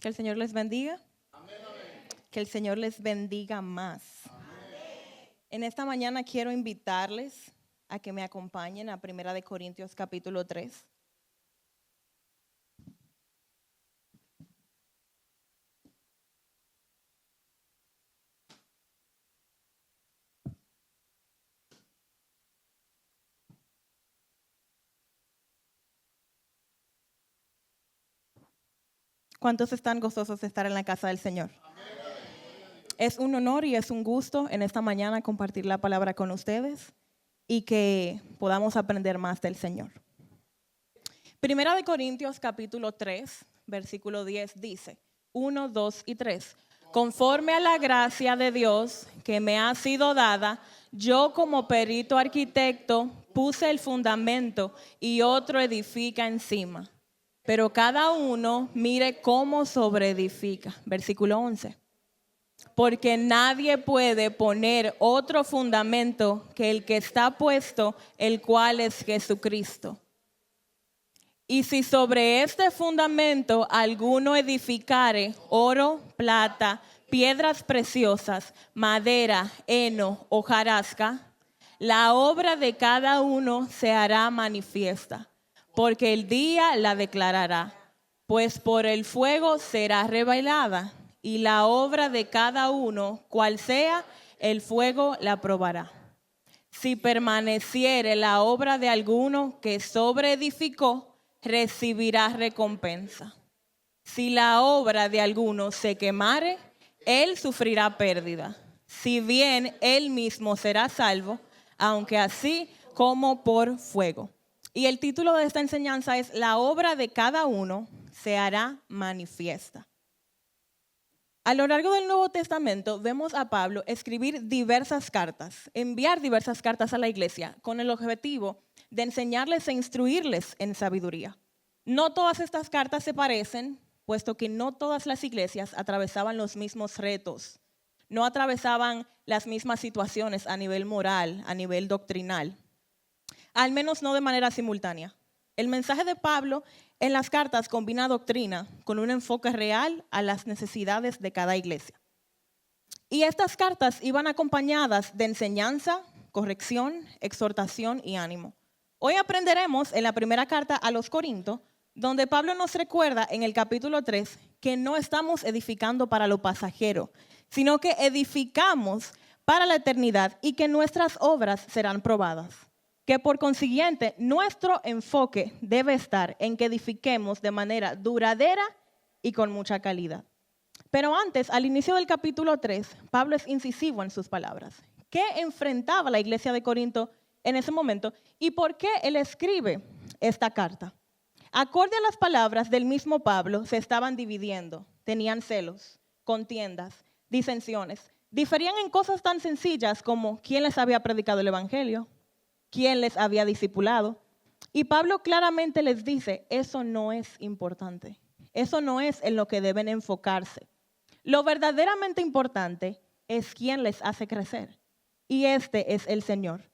Que el Señor les bendiga. Amén. Que el Señor les bendiga más. Amén. En esta mañana quiero invitarles a que me acompañen a 1 Corintios capítulo 3. ¿Cuántos están gozosos de estar en la casa del Señor? Amén. Es un honor y es un gusto en esta mañana compartir la palabra con ustedes y que podamos aprender más del Señor. 1 Corintios capítulo 3, versículo 10 dice, 1, 2 y 3. Conforme a la gracia de Dios que me ha sido dada, yo como perito arquitecto puse el fundamento y otro edifica encima. Pero cada uno mire cómo sobreedifica. Versículo 11. Porque nadie puede poner otro fundamento que el que está puesto, el cual es Jesucristo. Y si sobre este fundamento alguno edificare oro, plata, piedras preciosas, madera, heno, hojarasca, la obra de cada uno se hará manifiesta, porque el día la declarará, pues por el fuego será revelada, y la obra de cada uno, cual sea, el fuego la probará. Si permaneciere la obra de alguno que sobreedificó, recibirá recompensa. Si la obra de alguno se quemare, él sufrirá pérdida. Si bien él mismo será salvo, aunque así como por fuego. Y el título de esta enseñanza es: la obra de cada uno se hará manifiesta. A lo largo del Nuevo Testamento vemos a Pablo escribir diversas cartas, enviar diversas cartas a la iglesia con el objetivo de enseñarles e instruirles en sabiduría. No todas estas cartas se parecen, puesto que no todas las iglesias atravesaban los mismos retos, no atravesaban las mismas situaciones a nivel moral, a nivel doctrinal, al menos no de manera simultánea. El mensaje de Pablo en las cartas combina doctrina con un enfoque real a las necesidades de cada iglesia. Y estas cartas iban acompañadas de enseñanza, corrección, exhortación y ánimo. Hoy aprenderemos en la primera carta a los Corintios, donde Pablo nos recuerda en el capítulo 3 que no estamos edificando para lo pasajero, sino que edificamos para la eternidad y que nuestras obras serán probadas. Que por consiguiente nuestro enfoque debe estar en que edifiquemos de manera duradera y con mucha calidad. Pero antes, al inicio del capítulo 3, Pablo es incisivo en sus palabras. ¿Qué enfrentaba la iglesia de Corinto en ese momento y por qué él escribe esta carta? Acorde a las palabras del mismo Pablo, se estaban dividiendo, tenían celos, contiendas, disensiones. Diferían en cosas tan sencillas como quién les había predicado el evangelio, quién les había discipulado. Y Pablo claramente les dice, eso no es importante. Eso no es en lo que deben enfocarse. Lo verdaderamente importante es quién les hace crecer. Y este es el Señor.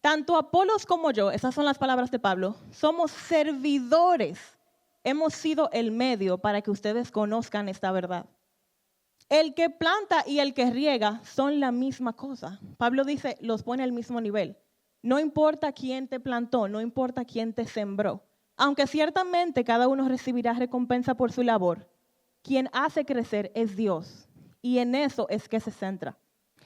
Tanto Apolos como yo, esas son las palabras de Pablo, somos servidores. Hemos sido el medio para que ustedes conozcan esta verdad. El que planta y el que riega son la misma cosa. Pablo dice, los pone al mismo nivel. No importa quién te plantó, no importa quién te sembró. Aunque ciertamente cada uno recibirá recompensa por su labor, quien hace crecer es Dios. Y en eso es que se centra.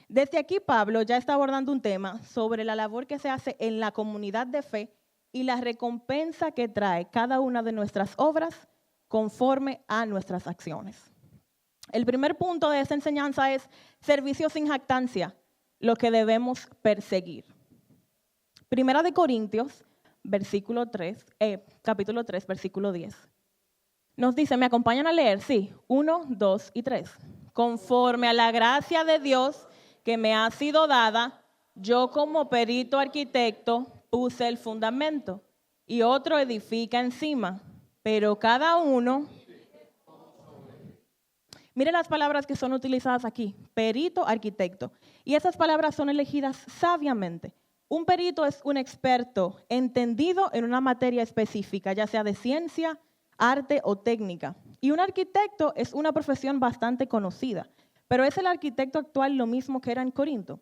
Desde aquí Pablo ya está abordando un tema sobre la labor que se hace en la comunidad de fe y la recompensa que trae cada una de nuestras obras conforme a nuestras acciones. El primer punto de esta enseñanza es servicio sin jactancia, lo que debemos perseguir. 1 Corintios, capítulo 3, versículo 10. Nos dice, ¿me acompañan a leer? Sí, 1, 2 y 3. Conforme a la gracia de Dios que me ha sido dada, yo como perito arquitecto puse el fundamento y otro edifica encima, pero cada uno... Mire las palabras que son utilizadas aquí, perito, arquitecto. Y esas palabras son elegidas sabiamente. Un perito es un experto entendido en una materia específica, ya sea de ciencia, arte o técnica. Y un arquitecto es una profesión bastante conocida, pero ¿es el arquitecto actual lo mismo que era en Corinto?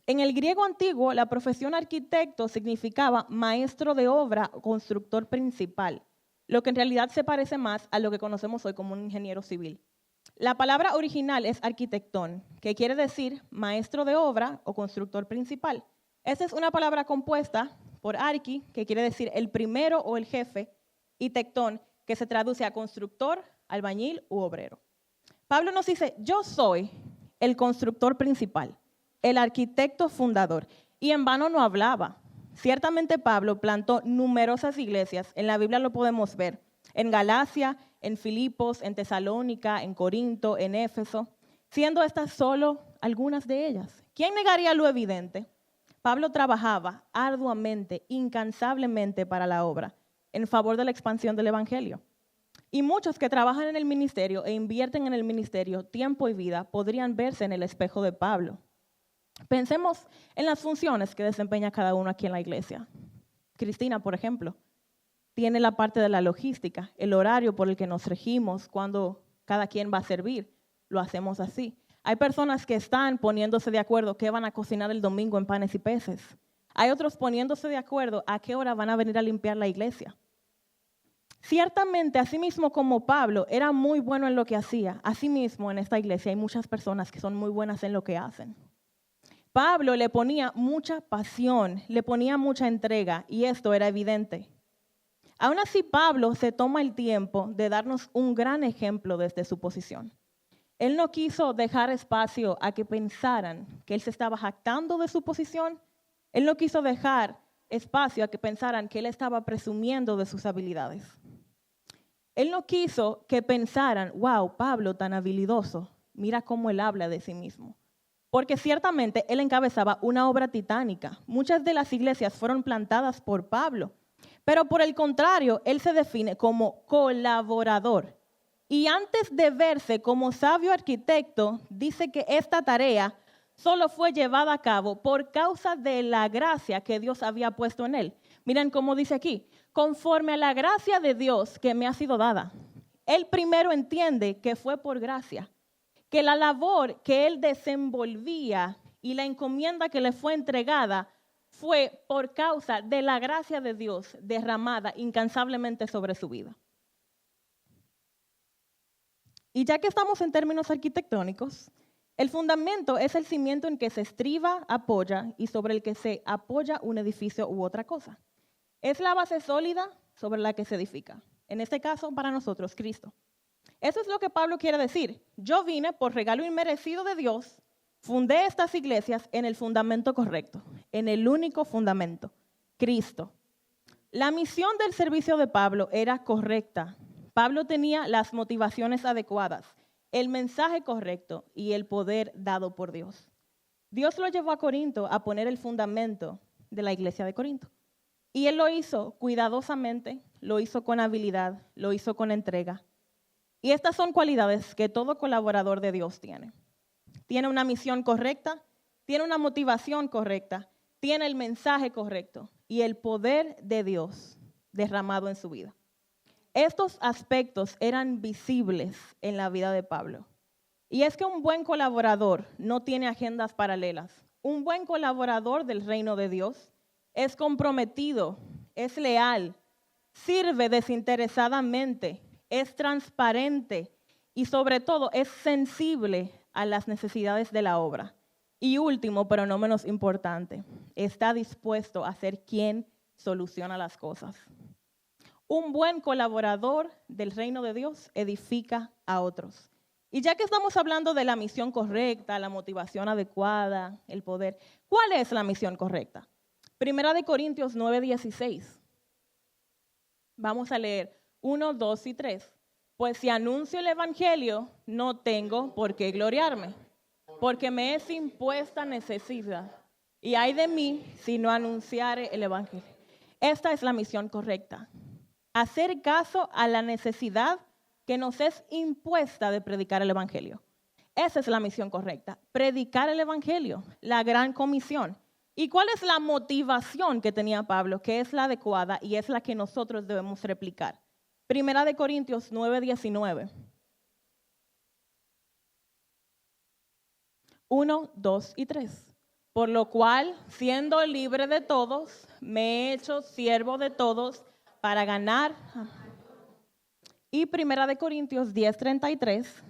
En el griego antiguo, la profesión arquitecto significaba maestro de obra o constructor principal, lo que en realidad se parece más a lo que conocemos hoy como un ingeniero civil. La palabra original es arquitectón, que quiere decir maestro de obra o constructor principal. Esta es una palabra compuesta por arqui, que quiere decir el primero o el jefe, y tectón, que se traduce a constructor, albañil u obrero. Pablo nos dice, yo soy el constructor principal, el arquitecto fundador, y en vano no hablaba. Ciertamente Pablo plantó numerosas iglesias, en la Biblia lo podemos ver, en Galacia, en Filipos, en Tesalónica, en Corinto, en Éfeso, siendo estas solo algunas de ellas. ¿Quién negaría lo evidente? Pablo trabajaba arduamente, incansablemente para la obra, en favor de la expansión del evangelio. Y muchos que trabajan en el ministerio e invierten en el ministerio tiempo y vida podrían verse en el espejo de Pablo. Pensemos en las funciones que desempeña cada uno aquí en la iglesia. Cristina, por ejemplo, tiene la parte de la logística, el horario por el que nos regimos, cuando cada quien va a servir, lo hacemos así. Hay personas que están poniéndose de acuerdo qué van a cocinar el domingo en panes y peces. Hay otros poniéndose de acuerdo a qué hora van a venir a limpiar la iglesia. Ciertamente, así mismo como Pablo era muy bueno en lo que hacía, así mismo en esta iglesia hay muchas personas que son muy buenas en lo que hacen. Pablo le ponía mucha pasión, le ponía mucha entrega y esto era evidente. Aún así, Pablo se toma el tiempo de darnos un gran ejemplo desde su posición. Él no quiso dejar espacio a que pensaran que él se estaba jactando de su posición. Él no quiso dejar espacio a que pensaran que él estaba presumiendo de sus habilidades. Él no quiso que pensaran, wow, Pablo tan habilidoso, mira cómo él habla de sí mismo. Porque ciertamente él encabezaba una obra titánica. Muchas de las iglesias fueron plantadas por Pablo. Pero por el contrario, él se define como colaborador. Y antes de verse como sabio arquitecto, dice que esta tarea solo fue llevada a cabo por causa de la gracia que Dios había puesto en él. Miren cómo dice aquí, conforme a la gracia de Dios que me ha sido dada. Él primero entiende que fue por gracia, que la labor que él desenvolvía y la encomienda que le fue entregada fue por causa de la gracia de Dios derramada incansablemente sobre su vida. Y ya que estamos en términos arquitectónicos, el fundamento es el cimiento en que se estriba, apoya y sobre el que se apoya un edificio u otra cosa. Es la base sólida sobre la que se edifica. En este caso, para nosotros, Cristo. Eso es lo que Pablo quiere decir. Yo vine por regalo inmerecido de Dios, fundé estas iglesias en el fundamento correcto, en el único fundamento, Cristo. La misión del servicio de Pablo era correcta. Pablo tenía las motivaciones adecuadas, el mensaje correcto y el poder dado por Dios. Dios lo llevó a Corinto a poner el fundamento de la iglesia de Corinto. Y él lo hizo cuidadosamente, lo hizo con habilidad, lo hizo con entrega. Y estas son cualidades que todo colaborador de Dios tiene. Tiene una misión correcta, tiene una motivación correcta, tiene el mensaje correcto y el poder de Dios derramado en su vida. Estos aspectos eran visibles en la vida de Pablo. Y es que un buen colaborador no tiene agendas paralelas. Un buen colaborador del reino de Dios es comprometido, es leal, sirve desinteresadamente, es transparente y sobre todo es sensible a las necesidades de la obra. Y último, pero no menos importante, está dispuesto a ser quien soluciona las cosas. Un buen colaborador del reino de Dios edifica a otros. Y ya que estamos hablando de la misión correcta, la motivación adecuada, el poder, ¿cuál es la misión correcta? Primera de Corintios 9:16. Vamos a leer 1, 2 y 3. Pues si anuncio el evangelio, no tengo por qué gloriarme, porque me es impuesta necesidad. Y ay de mí si no anunciare el evangelio. Esta es la misión correcta. Hacer caso a la necesidad que nos es impuesta de predicar el evangelio. Esa es la misión correcta, predicar el evangelio, la gran comisión. ¿Y cuál es la motivación que tenía Pablo? Que es la adecuada y es la que nosotros debemos replicar. Primera de Corintios 9:19. 1, 2 y 3. Por lo cual, siendo libre de todos, me he hecho siervo de todos para ganar. Y Primera de Corintios 10:33.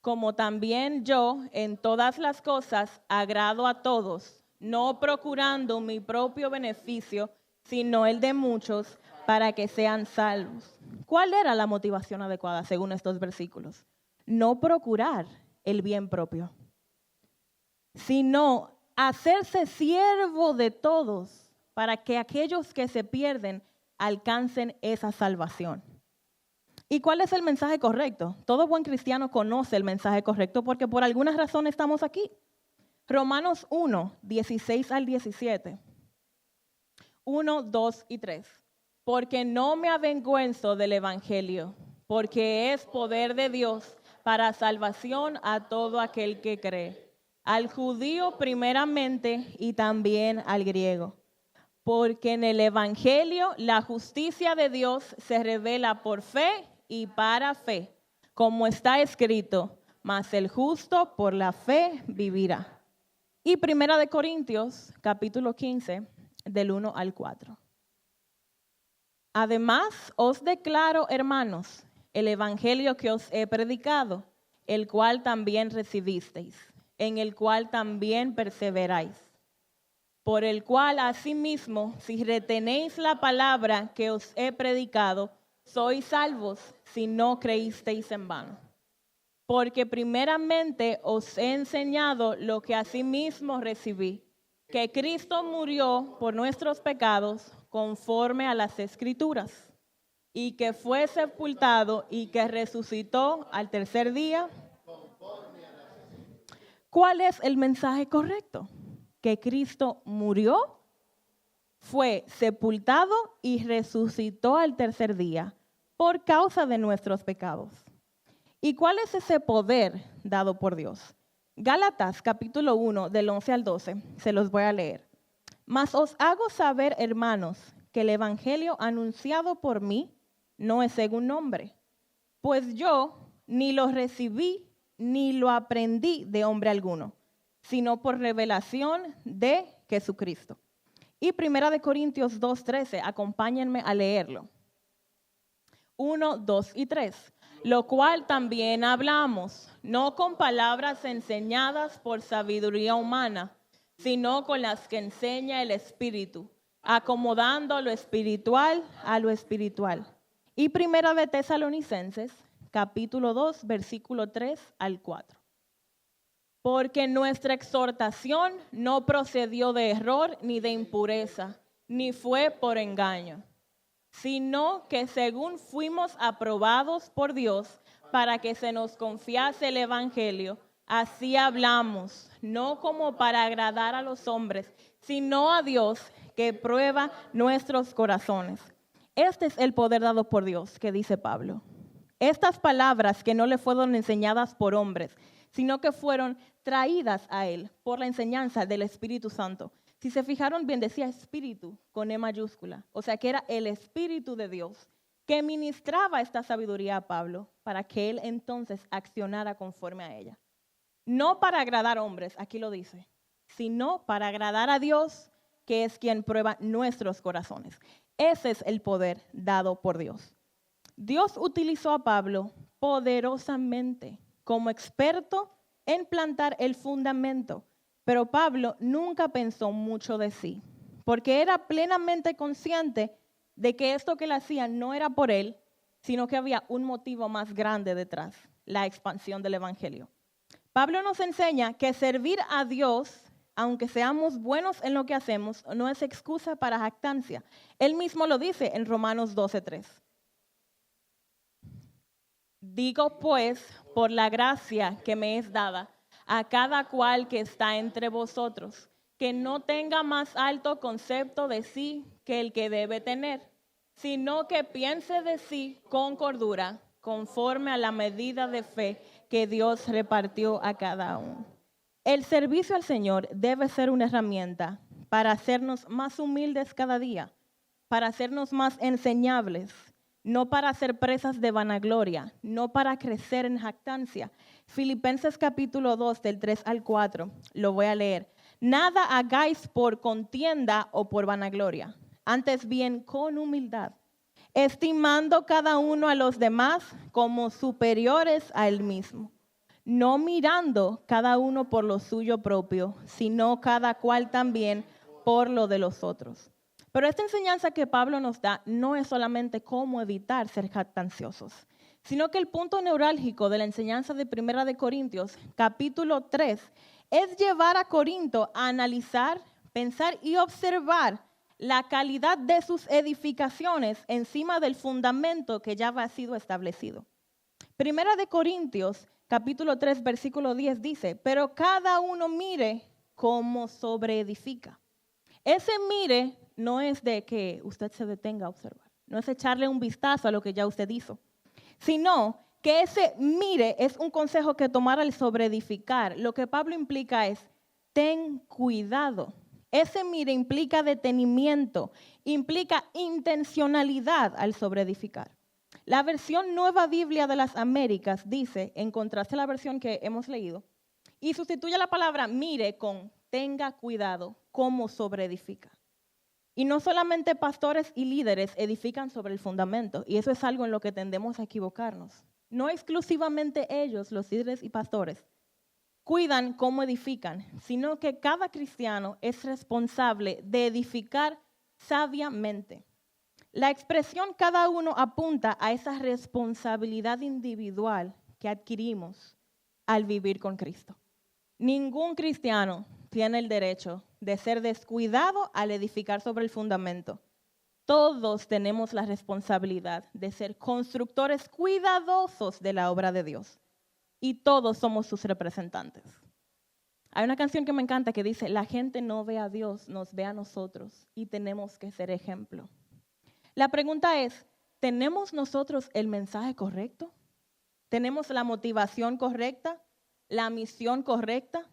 Como también yo en todas las cosas agrado a todos, no procurando mi propio beneficio, sino el de muchos, para que sean salvos. ¿Cuál era la motivación adecuada según estos versículos? No procurar el bien propio, sino hacerse siervo de todos para que aquellos que se pierden alcancen esa salvación. ¿Y cuál es el mensaje correcto? Todo buen cristiano conoce el mensaje correcto porque por alguna razón estamos aquí. Romanos 1, 16 al 17. 1, 2 y 3. Porque no me avergüenzo del evangelio, porque es poder de Dios para salvación a todo aquel que cree, al judío primeramente y también al griego. Porque en el evangelio la justicia de Dios se revela por fe y para fe, como está escrito, mas el justo por la fe vivirá. Y Primera de Corintios, capítulo 15, del 1 al 4. Además, os declaro, hermanos, el evangelio que os he predicado, el cual también recibisteis, en el cual también perseveráis, por el cual asimismo, si retenéis la palabra que os he predicado, sois salvos si no creísteis en vano. Porque primeramente os he enseñado lo que asimismo recibí, que Cristo murió por nuestros pecados conforme a las Escrituras, y que fue sepultado y que resucitó al tercer día. ¿Cuál es el mensaje correcto? Que Cristo murió, fue sepultado y resucitó al tercer día por causa de nuestros pecados. ¿Y cuál es ese poder dado por Dios? Gálatas capítulo 1 del 11 al 12, se los voy a leer. Mas os hago saber, hermanos, que el evangelio anunciado por mí no es según hombre, pues yo ni lo recibí ni lo aprendí de hombre alguno, sino por revelación de Jesucristo. Y Primera de Corintios 2:13, acompáñenme a leerlo. 1, 2 y 3. Lo cual también hablamos, no con palabras enseñadas por sabiduría humana, sino con las que enseña el Espíritu, acomodando lo espiritual a lo espiritual. Y Primera de Tesalonicenses, capítulo 2, versículo 3 al 4. Porque nuestra exhortación no procedió de error ni de impureza, ni fue por engaño, sino que según fuimos aprobados por Dios para que se nos confiase el evangelio, así hablamos, no como para agradar a los hombres, sino a Dios que prueba nuestros corazones. Este es el poder dado por Dios, que dice Pablo. Estas palabras que no le fueron enseñadas por hombres, sino que fueron traídas a él por la enseñanza del Espíritu Santo. Si se fijaron bien, decía espíritu con E mayúscula, o sea que era el Espíritu de Dios que ministraba esta sabiduría a Pablo para que él entonces accionara conforme a ella. No para agradar a hombres, aquí lo dice, sino para agradar a Dios, que es quien prueba nuestros corazones. Ese es el poder dado por Dios. Dios utilizó a Pablo poderosamente como experto en plantar el fundamento, pero Pablo nunca pensó mucho de sí, porque era plenamente consciente de que esto que él hacía no era por él, sino que había un motivo más grande detrás, la expansión del evangelio. Pablo nos enseña que servir a Dios, aunque seamos buenos en lo que hacemos, no es excusa para jactancia. Él mismo lo dice en Romanos 12:3. Digo pues, por la gracia que me es dada, a cada cual que está entre vosotros, que no tenga más alto concepto de sí que el que debe tener, sino que piense de sí con cordura, conforme a la medida de fe que Dios repartió a cada uno. El servicio al Señor debe ser una herramienta para hacernos más humildes cada día, para hacernos más enseñables, no para ser presas de vanagloria, no para crecer en jactancia. Filipenses capítulo 2, del 3 al 4, lo voy a leer. Nada hagáis por contienda o por vanagloria, antes bien con humildad, estimando cada uno a los demás como superiores a él mismo, no mirando cada uno por lo suyo propio, sino cada cual también por lo de los otros. Pero esta enseñanza que Pablo nos da no es solamente cómo evitar ser jactanciosos, sino que el punto neurálgico de la enseñanza de Primera de Corintios, capítulo 3, es llevar a Corinto a analizar, pensar y observar la calidad de sus edificaciones encima del fundamento que ya había sido establecido. Primera de Corintios, capítulo 3, versículo 10 dice, pero cada uno mire cómo sobreedifica. Ese mire no es de que usted se detenga a observar, no es echarle un vistazo a lo que ya usted hizo, sino que ese mire es un consejo que tomar al sobreedificar. Lo que Pablo implica es, ten cuidado. Ese mire implica detenimiento, implica intencionalidad al sobreedificar. La versión Nueva Biblia de las Américas dice, en contraste a la versión que hemos leído, y sustituye la palabra mire con tenga cuidado, cómo sobreedifica. Y no solamente pastores y líderes edifican sobre el fundamento, y eso es algo en lo que tendemos a equivocarnos. No exclusivamente ellos, los líderes y pastores, cuidan cómo edifican, sino que cada cristiano es responsable de edificar sabiamente. La expresión cada uno apunta a esa responsabilidad individual que adquirimos al vivir con Cristo. Ningún cristiano tiene el derecho de ser descuidado al edificar sobre el fundamento. Todos tenemos la responsabilidad de ser constructores cuidadosos de la obra de Dios. Y todos somos sus representantes. Hay una canción que me encanta que dice, la gente no ve a Dios, nos ve a nosotros y tenemos que ser ejemplo. La pregunta es, ¿tenemos nosotros el mensaje correcto? ¿Tenemos la motivación correcta? ¿La misión correcta?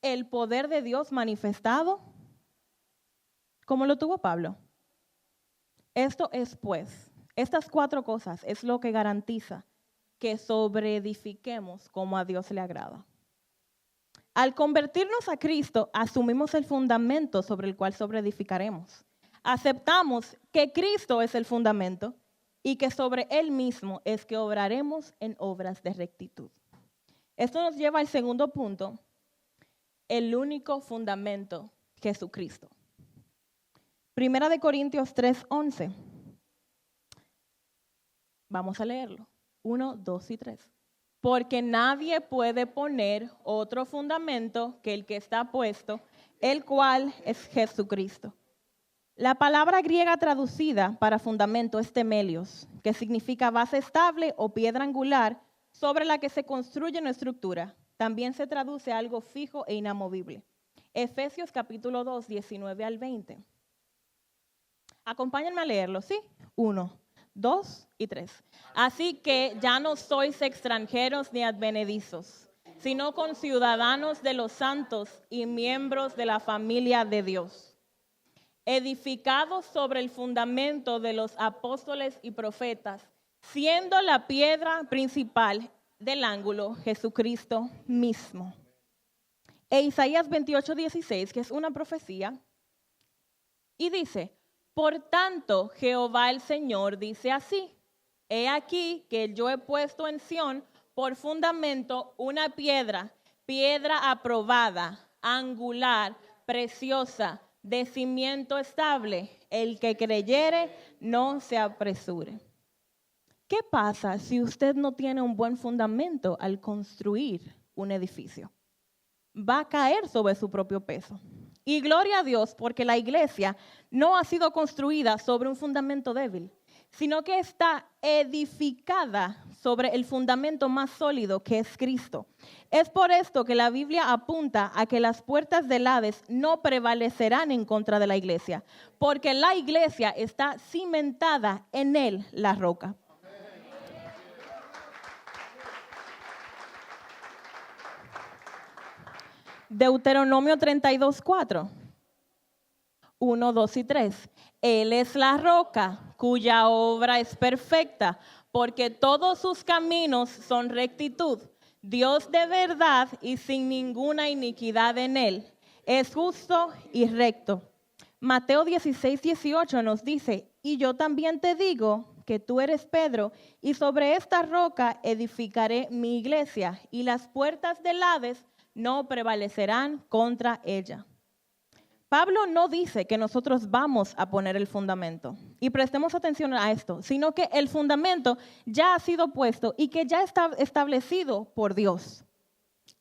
¿El poder de Dios manifestado? ¿Cómo lo tuvo Pablo? Esto es pues, estas 4 cosas es lo que garantiza que sobreedifiquemos como a Dios le agrada. Al convertirnos a Cristo, asumimos el fundamento sobre el cual sobreedificaremos. Aceptamos que Cristo es el fundamento y que sobre Él mismo es que obraremos en obras de rectitud. Esto nos lleva al segundo punto, el único fundamento, Jesucristo. Primera de Corintios 3:11. Vamos a leerlo. 1, 2 y 3. Porque nadie puede poner otro fundamento que el que está puesto, el cual es Jesucristo. La palabra griega traducida para fundamento es temelios, que significa base estable o piedra angular sobre la que se construye una estructura. También se traduce a algo fijo e inamovible. Efesios capítulo 2, 19 al 20. Acompáñenme a leerlo, ¿sí? 1, 2 y 3. Así que ya no sois extranjeros ni advenedizos, sino conciudadanos de los santos y miembros de la familia de Dios, edificados sobre el fundamento de los apóstoles y profetas, siendo la piedra principal del ángulo Jesucristo mismo. E Isaías 28:16, que es una profecía, y dice, por tanto, Jehová el Señor dice así, he aquí que yo he puesto en Sión por fundamento una piedra, piedra aprobada, angular, preciosa, de cimiento estable. El que creyere no se apresure. ¿Qué pasa si usted no tiene un buen fundamento al construir un edificio? Va a caer sobre su propio peso. Y gloria a Dios porque la iglesia no ha sido construida sobre un fundamento débil, sino que está edificada sobre el fundamento más sólido que es Cristo. Es por esto que la Biblia apunta a que las puertas del Hades no prevalecerán en contra de la iglesia, porque la iglesia está cimentada en él, la roca. Deuteronomio 32:4. 1, 2 y 3. Él es la roca, cuya obra es perfecta, porque todos sus caminos son rectitud. Dios de verdad y sin ninguna iniquidad en él. Es justo y recto. Mateo 16:18 nos dice, y yo también te digo que tú eres Pedro, y sobre esta roca edificaré mi iglesia, y las puertas del Hades no prevalecerán contra ella. Pablo no dice que nosotros vamos a poner el fundamento, y prestemos atención a esto, sino que el fundamento ya ha sido puesto y que ya está establecido por Dios.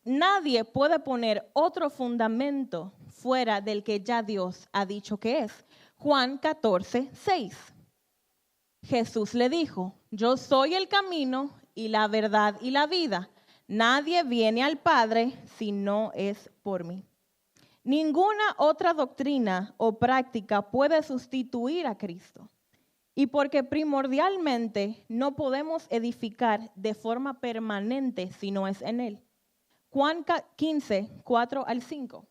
Nadie puede poner otro fundamento fuera del que ya Dios ha dicho que es. Juan 14:6. Jesús le dijo, yo soy el camino y la verdad y la vida. Nadie viene al Padre si no es por mí. Ninguna otra doctrina o práctica puede sustituir a Cristo. Y porque primordialmente no podemos edificar de forma permanente si no es en Él. Juan 15:4-5.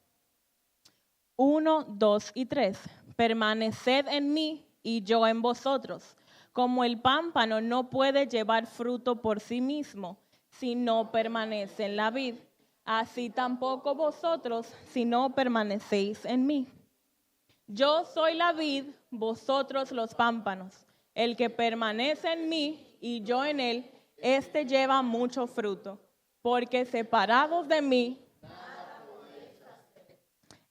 1, 2 y 3. Permaneced en mí y yo en vosotros. Como el pámpano no puede llevar fruto por sí mismo si no permanece en la vid, así tampoco vosotros si no permanecéis en mí. Yo soy la vid, vosotros los pámpanos. El que permanece en mí y yo en él, éste lleva mucho fruto, porque separados de mí.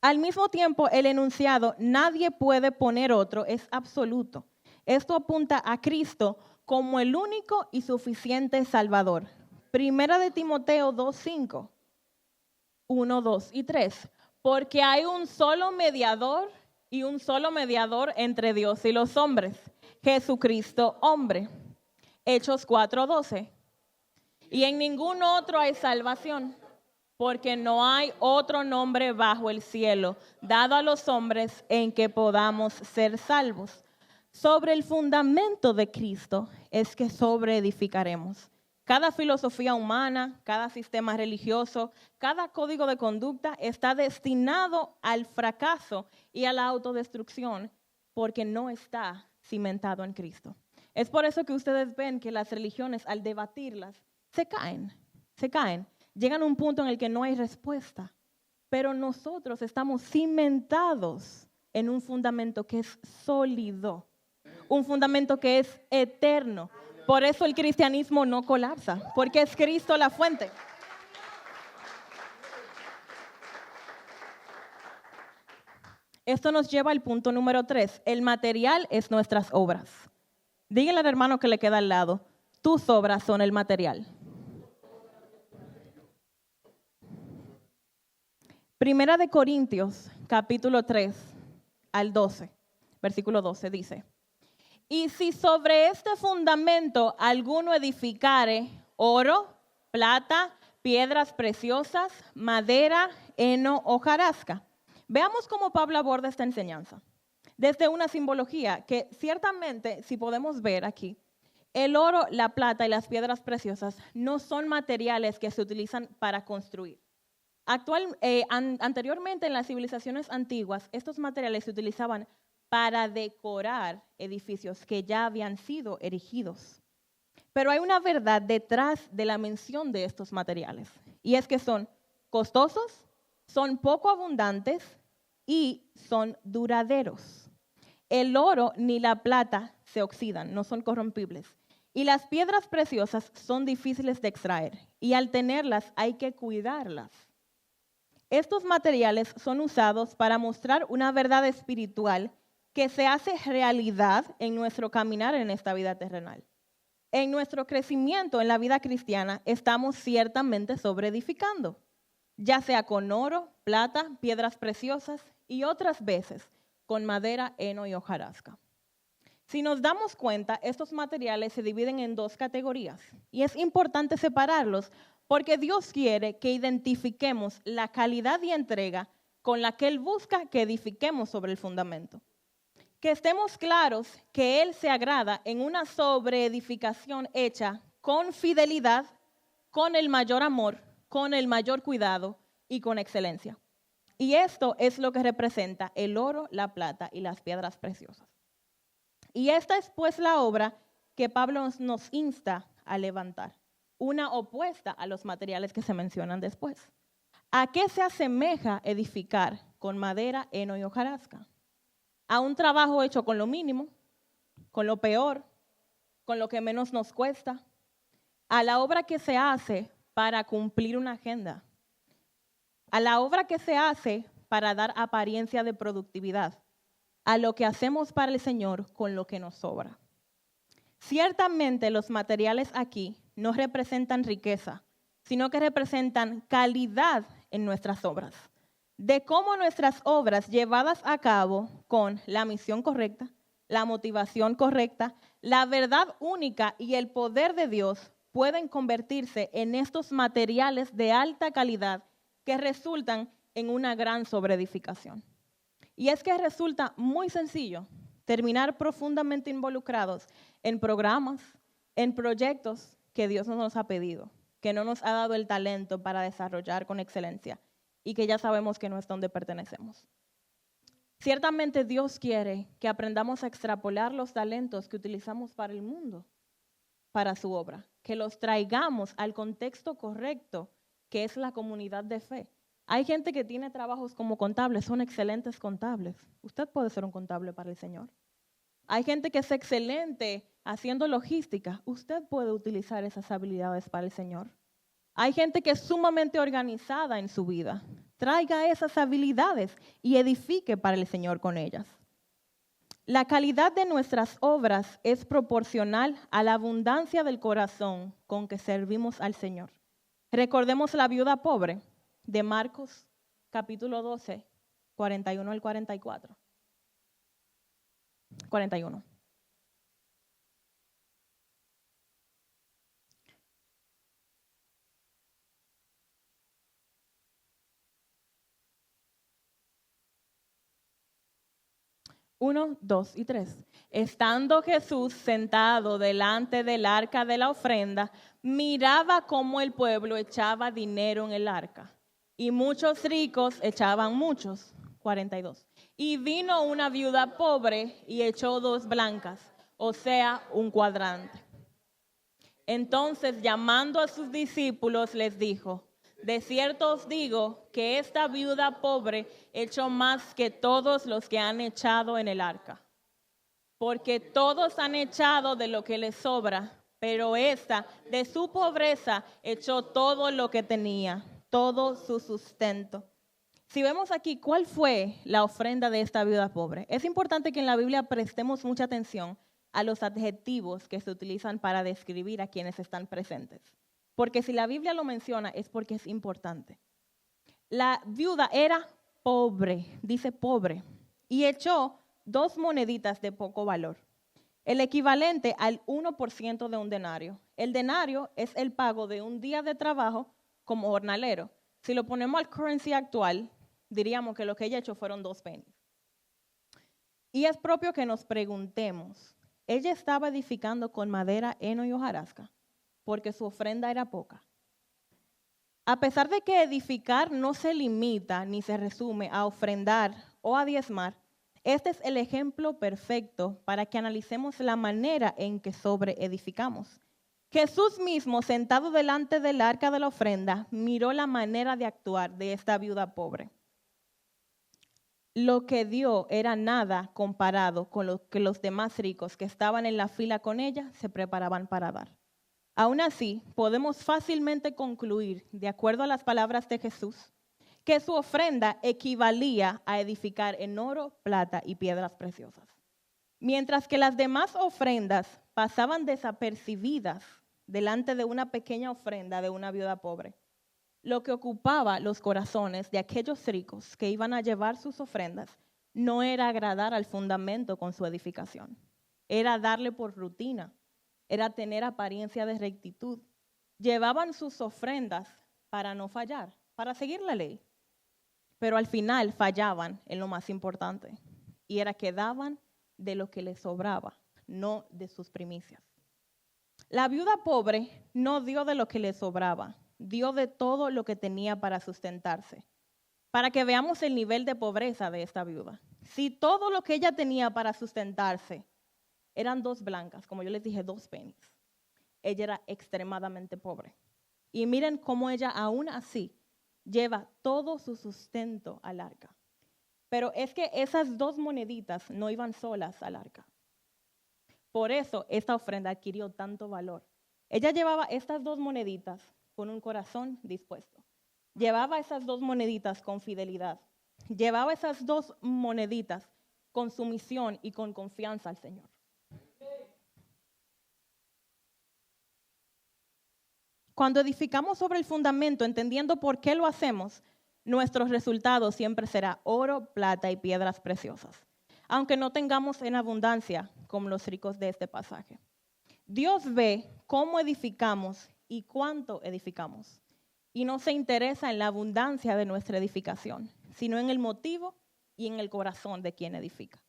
Al mismo tiempo, el enunciado, nadie puede poner otro, es absoluto. Esto apunta a Cristo como el único y suficiente Salvador. Primera de Timoteo 2:5, 1, 2 y 3. Porque hay un solo mediador y un solo mediador entre Dios y los hombres, Jesucristo hombre. Hechos 4:12. Y en ningún otro hay salvación, porque no hay otro nombre bajo el cielo dado a los hombres en que podamos ser salvos. Sobre el fundamento de Cristo es que sobreedificaremos. Cada filosofía humana, cada sistema religioso, cada código de conducta está destinado al fracaso y a la autodestrucción porque no está cimentado en Cristo. Es por eso que ustedes ven que las religiones, al debatirlas, se caen. Llegan a un punto en el que no hay respuesta. Pero nosotros estamos cimentados en un fundamento que es sólido, un fundamento que es eterno. Por eso el cristianismo no colapsa, porque es Cristo la fuente. Esto nos lleva al punto número 3. El material es nuestras obras. Dígale al hermano que le queda al lado, tus obras son el material. Primera de Corintios, capítulo 3 al 12, versículo 12 dice, y si sobre este fundamento alguno edificare oro, plata, piedras preciosas, madera, heno, hojarasca. Veamos cómo Pablo aborda esta enseñanza. Desde una simbología que ciertamente, si podemos ver aquí, el oro, la plata y las piedras preciosas no son materiales que se utilizan para construir. Anteriormente en las civilizaciones antiguas, estos materiales se utilizaban para decorar edificios que ya habían sido erigidos. Pero hay una verdad detrás de la mención de estos materiales, y es que son costosos, son poco abundantes y son duraderos. El oro ni la plata se oxidan, no son corrompibles. Y las piedras preciosas son difíciles de extraer, y al tenerlas hay que cuidarlas. Estos materiales son usados para mostrar una verdad espiritual que se hace realidad en nuestro caminar en esta vida terrenal. En nuestro crecimiento en la vida cristiana estamos ciertamente sobreedificando, ya sea con oro, plata, piedras preciosas y otras veces con madera, heno y hojarasca. Si nos damos cuenta, estos materiales se dividen en dos categorías y es importante separarlos porque Dios quiere que identifiquemos la calidad y entrega con la que Él busca que edifiquemos sobre el fundamento. Que estemos claros que Él se agrada en una sobreedificación hecha con fidelidad, con el mayor amor, con el mayor cuidado y con excelencia. Y esto es lo que representa el oro, la plata y las piedras preciosas. Y esta es pues la obra que Pablo nos insta a levantar, una opuesta a los materiales que se mencionan después. ¿A qué se asemeja edificar con madera, heno y hojarasca? A un trabajo hecho con lo mínimo, con lo peor, con lo que menos nos cuesta, a la obra que se hace para cumplir una agenda, a la obra que se hace para dar apariencia de productividad, a lo que hacemos para el Señor con lo que nos sobra. Ciertamente los materiales aquí no representan riqueza, sino que representan calidad en nuestras obras, de cómo nuestras obras llevadas a cabo con la misión correcta, la motivación correcta, la verdad única y el poder de Dios pueden convertirse en estos materiales de alta calidad que resultan en una gran sobreedificación. Y es que resulta muy sencillo terminar profundamente involucrados en programas, en proyectos que Dios no nos ha pedido, que no nos ha dado el talento para desarrollar con excelencia y que ya sabemos que no es donde pertenecemos. Ciertamente Dios quiere que aprendamos a extrapolar los talentos que utilizamos para el mundo, para su obra, que los traigamos al contexto correcto, que es la comunidad de fe. Hay gente que tiene trabajos como contables, son excelentes contables. Usted puede ser un contable para el Señor. Hay gente que es excelente haciendo logística. Usted puede utilizar esas habilidades para el Señor. Hay gente que es sumamente organizada en su vida. Traiga esas habilidades y edifique para el Señor con ellas. La calidad de nuestras obras es proporcional a la abundancia del corazón con que servimos al Señor. Recordemos la viuda pobre de Marcos, capítulo 12, 41 al 44. 41. Uno, dos y tres. Estando Jesús sentado delante del arca de la ofrenda, miraba cómo el pueblo echaba dinero en el arca. Y muchos ricos echaban muchos. 42. Y vino una viuda pobre y echó 2 blancas, o sea, un cuadrante. Entonces, llamando a sus discípulos, les dijo: de cierto os digo que esta viuda pobre echó más que todos los que han echado en el arca. Porque todos han echado de lo que les sobra, pero esta, de su pobreza, echó todo lo que tenía, todo su sustento. Si vemos aquí cuál fue la ofrenda de esta viuda pobre, es importante que en la Biblia prestemos mucha atención a los adjetivos que se utilizan para describir a quienes están presentes. Porque si la Biblia lo menciona es porque es importante. La viuda era pobre, dice pobre, y echó 2 moneditas de poco valor, el equivalente al 1% de un denario. El denario es el pago de un día de trabajo como jornalero. Si lo ponemos al currency actual, diríamos que lo que ella echó fueron 2 pennies. Y es propio que nos preguntemos, ¿ella estaba edificando con madera, heno y hojarasca? Porque su ofrenda era poca. A pesar de que edificar no se limita ni se resume a ofrendar o a diezmar, este es el ejemplo perfecto para que analicemos la manera en que sobreedificamos. Jesús mismo, sentado delante del arca de la ofrenda, miró la manera de actuar de esta viuda pobre. Lo que dio era nada comparado con lo que los demás ricos que estaban en la fila con ella se preparaban para dar. Aún así, podemos fácilmente concluir, de acuerdo a las palabras de Jesús, que su ofrenda equivalía a edificar en oro, plata y piedras preciosas. Mientras que las demás ofrendas pasaban desapercibidas delante de una pequeña ofrenda de una viuda pobre, lo que ocupaba los corazones de aquellos ricos que iban a llevar sus ofrendas no era agradar al fundamento con su edificación, era darle por rutina, era tener apariencia de rectitud. Llevaban sus ofrendas para no fallar, para seguir la ley, pero al final fallaban en lo más importante, y era que daban de lo que les sobraba, no de sus primicias. La viuda pobre no dio de lo que le sobraba, dio de todo lo que tenía para sustentarse. Para que veamos el nivel de pobreza de esta viuda. Si todo lo que ella tenía para sustentarse Eran 2 blancas, como yo les dije, 2 pennies. Ella era extremadamente pobre. Y miren cómo ella aún así lleva todo su sustento al arca. Pero es que esas 2 moneditas no iban solas al arca. Por eso esta ofrenda adquirió tanto valor. Ella llevaba estas 2 moneditas con un corazón dispuesto. Llevaba esas 2 moneditas con fidelidad. Llevaba esas 2 moneditas con sumisión y con confianza al Señor. Cuando edificamos sobre el fundamento, entendiendo por qué lo hacemos, nuestros resultados siempre será oro, plata y piedras preciosas, aunque no tengamos en abundancia como los ricos de este pasaje. Dios ve cómo edificamos y cuánto edificamos, y no se interesa en la abundancia de nuestra edificación, sino en el motivo y en el corazón de quien edifica.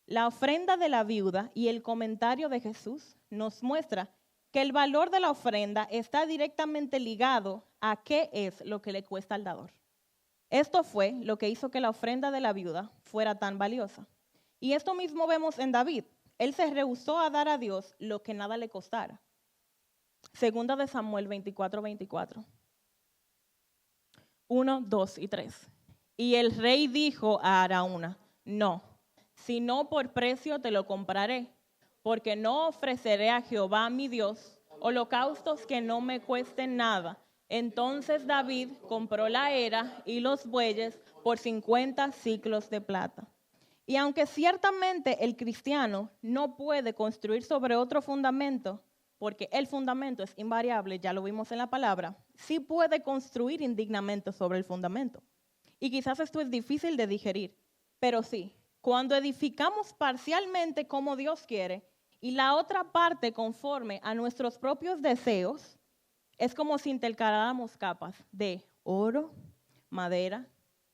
La ofrenda de la viuda y el comentario de Jesús nos muestra que el valor de la ofrenda está directamente ligado a qué es lo que le cuesta al dador. Esto fue lo que hizo que la ofrenda de la viuda fuera tan valiosa. Y esto mismo vemos en David. Él se rehusó a dar a Dios lo que nada le costara. Segunda de Samuel 24:24. 1, 2 y 3. Y el rey dijo a Araúna, no, si no por precio te lo compraré, porque no ofreceré a Jehová mi Dios holocaustos que no me cuesten nada. Entonces David compró la era y los bueyes por 50 siclos de plata. Y aunque ciertamente el cristiano no puede construir sobre otro fundamento, porque el fundamento es invariable, ya lo vimos en la palabra, sí puede construir indignamente sobre el fundamento. Y quizás esto es difícil de digerir, pero sí, cuando edificamos parcialmente como Dios quiere y la otra parte conforme a nuestros propios deseos, es como si intercaláramos capas de oro, madera,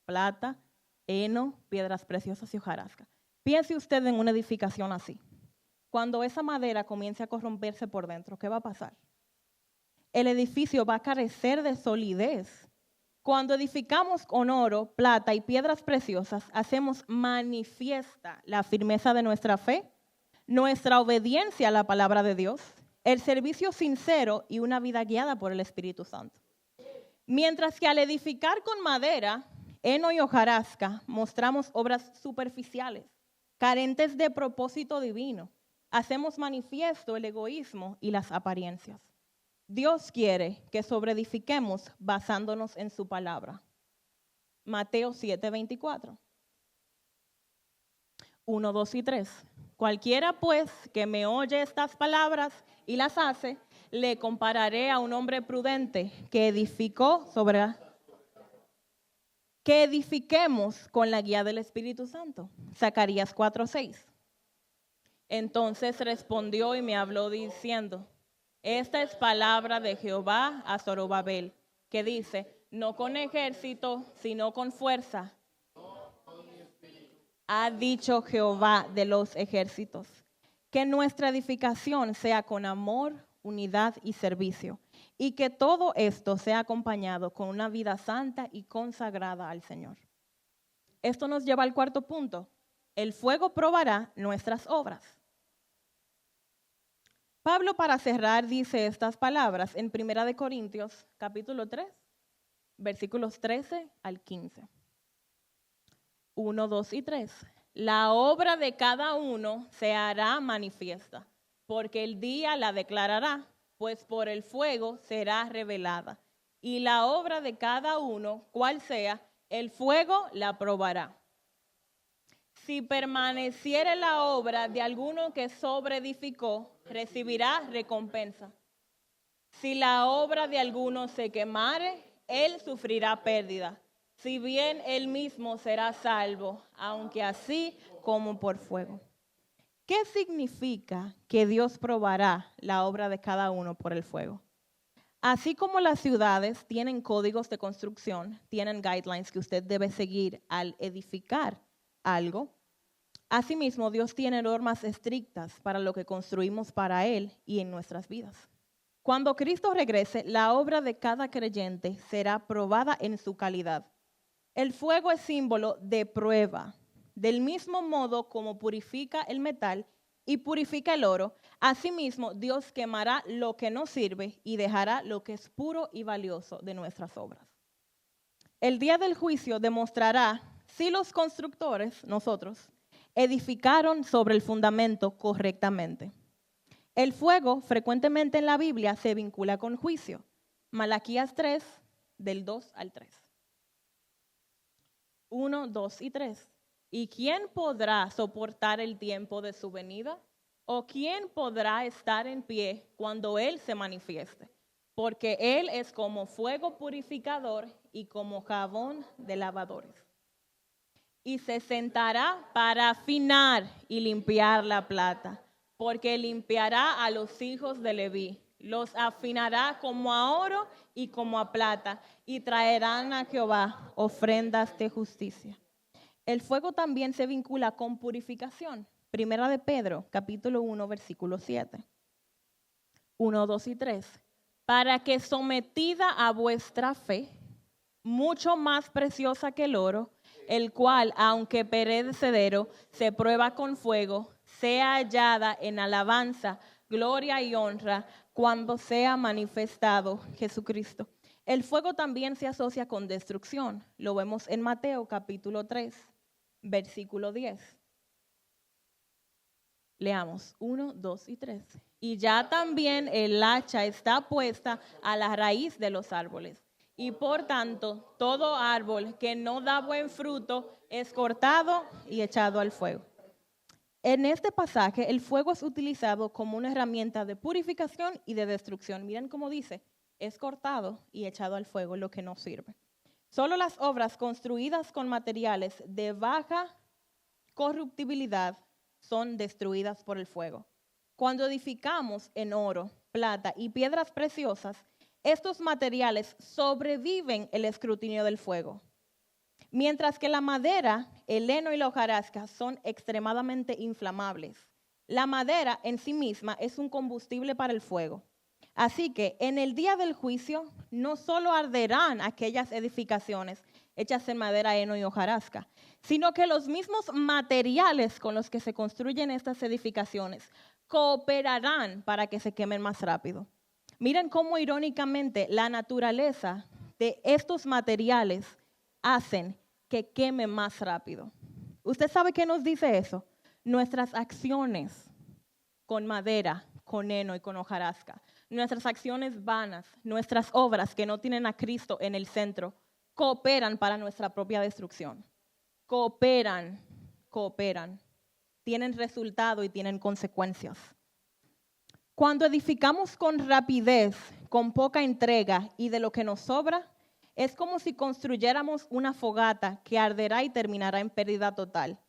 plata, heno, piedras preciosas y hojarasca. Piense usted en una edificación así. Cuando esa madera comience a corromperse por dentro, ¿qué va a pasar? El edificio va a carecer de solidez. Cuando edificamos con oro, plata y piedras preciosas, hacemos manifiesta la firmeza de nuestra fe, nuestra obediencia a la palabra de Dios, el servicio sincero y una vida guiada por el Espíritu Santo. Mientras que al edificar con madera, heno y hojarasca, mostramos obras superficiales, carentes de propósito divino. Hacemos manifiesto el egoísmo y las apariencias. Dios quiere que sobreedifiquemos basándonos en su palabra. Mateo 7:24. 1, 2 y 3. Cualquiera pues que me oye estas palabras y las hace, le compararé a un hombre prudente que edificó sobre... Que edifiquemos con la guía del Espíritu Santo. Zacarías 4:6. Entonces respondió y me habló diciendo, esta es palabra de Jehová a Zorobabel, que dice, no con ejército, sino con fuerza. Ha dicho Jehová de los ejércitos, que nuestra edificación sea con amor, unidad y servicio, y que todo esto sea acompañado con una vida santa y consagrada al Señor. Esto nos lleva al cuarto punto. El fuego probará nuestras obras. Pablo, para cerrar, dice estas palabras en 1 Corintios, capítulo 3, versículos 13 al 15. 1, 2 y 3. La obra de cada uno se hará manifiesta, porque el día la declarará, pues por el fuego será revelada. Y la obra de cada uno, cual sea, el fuego la probará. Si permaneciere la obra de alguno que sobreedificó, recibirá recompensa. Si la obra de alguno se quemare, él sufrirá pérdida. Si bien él mismo será salvo, aunque así como por fuego. ¿Qué significa que Dios probará la obra de cada uno por el fuego? Así como las ciudades tienen códigos de construcción, tienen guidelines que usted debe seguir al edificar algo, asimismo Dios tiene normas estrictas para lo que construimos para Él y en nuestras vidas. Cuando Cristo regrese, la obra de cada creyente será probada en su calidad. El fuego es símbolo de prueba, del mismo modo como purifica el metal y purifica el oro, asimismo Dios quemará lo que no sirve y dejará lo que es puro y valioso de nuestras obras. El día del juicio demostrará si los constructores, nosotros, edificaron sobre el fundamento correctamente. El fuego frecuentemente en la Biblia se vincula con juicio. Malaquías 3, del 2 al 3. 1, 2 y 3. ¿Y quién podrá soportar el tiempo de su venida? ¿O quién podrá estar en pie cuando Él se manifieste? Porque Él es como fuego purificador y como jabón de lavadores. Y se sentará para afinar y limpiar la plata, porque limpiará a los hijos de Leví, los afinará como a oro y como a plata, y traerán a Jehová ofrendas de justicia. El fuego también se vincula con purificación. Primera de Pedro, capítulo 1, versículo 7. 1, 2 y 3. Para que sometida a vuestra fe, mucho más preciosa que el oro, el cual, aunque perecedero, se prueba con fuego, sea hallada en alabanza, gloria y honra cuando sea manifestado Jesucristo. El fuego también se asocia con destrucción. Lo vemos en Mateo capítulo 3, versículo 10. Leamos 1, 2 y 3. Y ya también el hacha está puesta a la raíz de los árboles. Y por tanto, todo árbol que no da buen fruto es cortado y echado al fuego. En este pasaje, el fuego es utilizado como una herramienta de purificación y de destrucción. Miren cómo dice, es cortado y echado al fuego lo que no sirve. Solo las obras construidas con materiales de baja corruptibilidad son destruidas por el fuego. Cuando edificamos en oro, plata y piedras preciosas, estos materiales sobreviven el escrutinio del fuego. Mientras que la madera, el heno y la hojarasca son extremadamente inflamables. La madera en sí misma es un combustible para el fuego. Así que en el día del juicio no solo arderán aquellas edificaciones hechas en madera, heno y hojarasca, sino que los mismos materiales con los que se construyen estas edificaciones cooperarán para que se quemen más rápido. Miren cómo irónicamente la naturaleza de estos materiales hacen que queme más rápido. ¿Usted sabe qué nos dice eso? Nuestras acciones con madera, con heno y con hojarasca, nuestras acciones vanas, nuestras obras que no tienen a Cristo en el centro, cooperan para nuestra propia destrucción. Cooperan, tienen resultado y tienen consecuencias. Cuando edificamos con rapidez, con poca entrega y de lo que nos sobra, es como si construyéramos una fogata que arderá y terminará en pérdida total.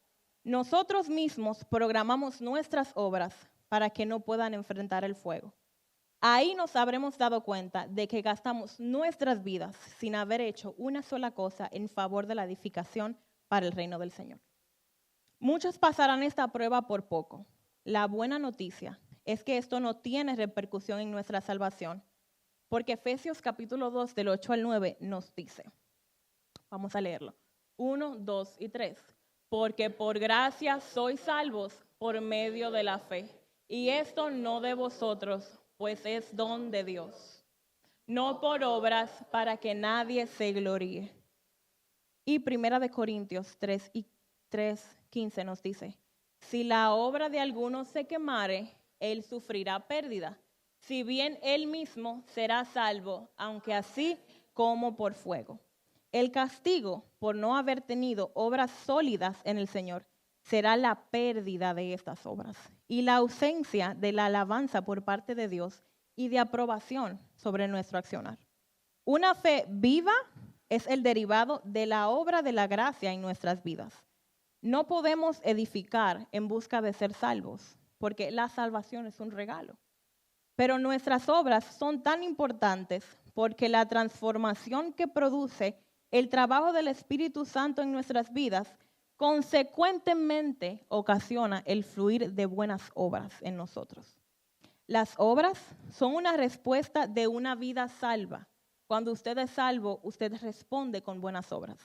Nosotros mismos programamos nuestras obras para que no puedan enfrentar el fuego. Ahí nos habremos dado cuenta de que gastamos nuestras vidas sin haber hecho una sola cosa en favor de la edificación para el reino del Señor. Muchos pasarán esta prueba por poco. La buena noticia es que esto no tiene repercusión en nuestra salvación, porque Efesios capítulo 2 del 8 al 9 nos dice, vamos a leerlo, 1, 2 y 3, porque por gracia sois salvos por medio de la fe, y esto no de vosotros, pues es don de Dios, no por obras para que nadie se gloríe. Y Primera de Corintios 3:15 nos dice, si la obra de alguno se quemare, él sufrirá pérdida, si bien él mismo será salvo, aunque así como por fuego. El castigo por no haber tenido obras sólidas en el Señor será la pérdida de estas obras y la ausencia de la alabanza por parte de Dios y de aprobación sobre nuestro accionar. Una fe viva es el derivado de la obra de la gracia en nuestras vidas. No podemos edificar en busca de ser salvos, porque la salvación es un regalo. Pero nuestras obras son tan importantes porque la transformación que produce el trabajo del Espíritu Santo en nuestras vidas consecuentemente ocasiona el fluir de buenas obras en nosotros. Las obras son una respuesta de una vida salva. Cuando usted es salvo, usted responde con buenas obras.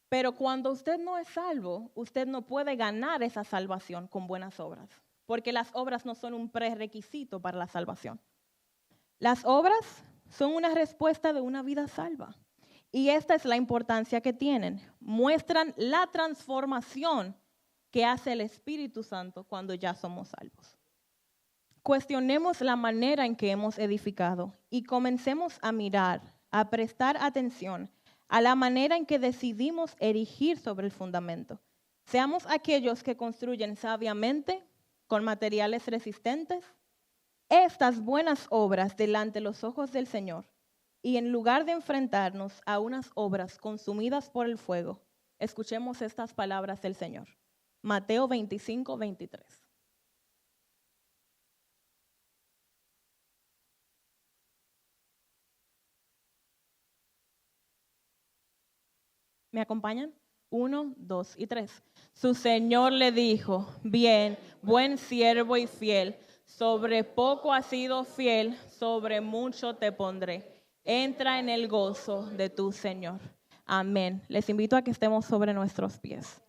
Pero cuando usted no es salvo, usted no puede ganar esa salvación con buenas obras. porque las obras no son un prerequisito para la salvación. Las obras son una respuesta de una vida salva. Y esta es la importancia que tienen. Muestran la transformación que hace el Espíritu Santo cuando ya somos salvos. Cuestionemos la manera en que hemos edificado y comencemos a mirar, a prestar atención a la manera en que decidimos erigir sobre el fundamento. Seamos aquellos que construyen sabiamente, con materiales resistentes, estas buenas obras delante de los ojos del Señor, y en lugar de enfrentarnos a unas obras consumidas por el fuego, escuchemos estas palabras del Señor. Mateo 25, 23. ¿Me acompañan? 1, 2 y 3. Su Señor le dijo, bien, buen siervo y fiel, sobre poco has sido fiel, sobre mucho te pondré. Entra en el gozo de tu Señor. Amén. Les invito a que estemos sobre nuestros pies.